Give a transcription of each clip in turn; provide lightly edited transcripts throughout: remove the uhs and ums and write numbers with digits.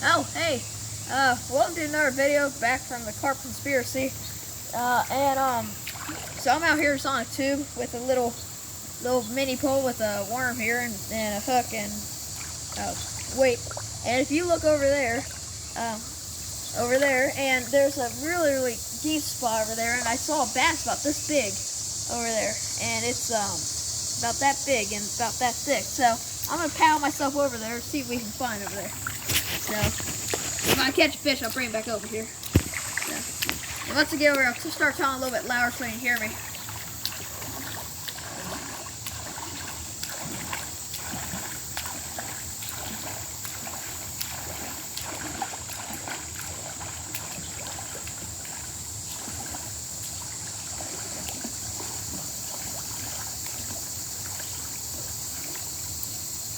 Oh, hey, welcome to another video back from the Carp Conspiracy. So I'm out here just on a tube with a little mini pole with a worm here and a hook and weight. And if you look over there, and there's a really deep spot over there, and I saw a bass about this big over there, and it's about that big and about that thick. So I'm gonna paddle myself over there and see what we can find over there. So if I catch a fish, I'll bring it back over here. So, and once I get over here, I'll just start talking a little bit louder so you can hear me.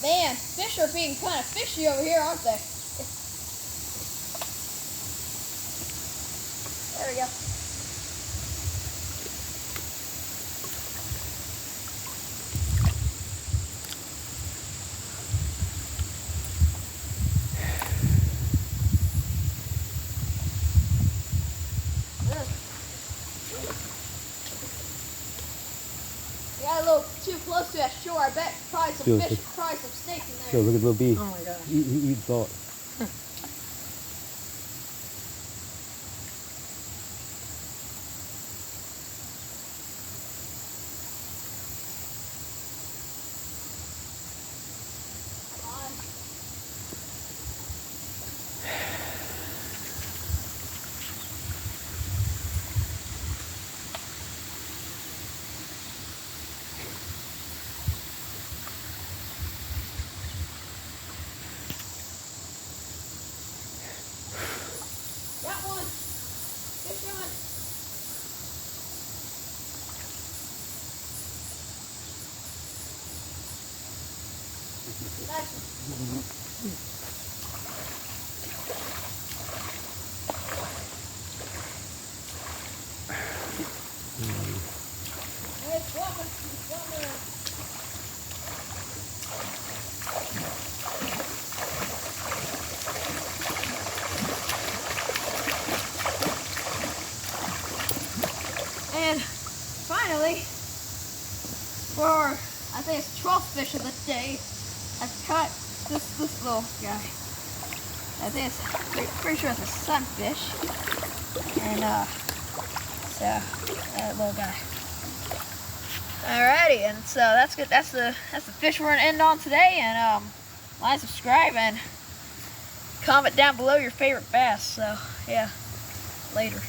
Man, fish are being kind of fishy over here, aren't they? There we go. Got a little too close to that shore. I bet probably some fish, probably some snakes in there. Yo, look at little B. Oh my god. He eats salt. Got one. Fish on. Nice one. Hey, it's walking. It's walking around. And finally, for I think it's 12th fish of the day, I've caught this little guy. I think it's pretty sure it's a sunfish, and so that little guy. Alrighty, and so that's good. That's the fish we're gonna end on today. And like, subscribe, and comment down below your favorite bass. So yeah, later.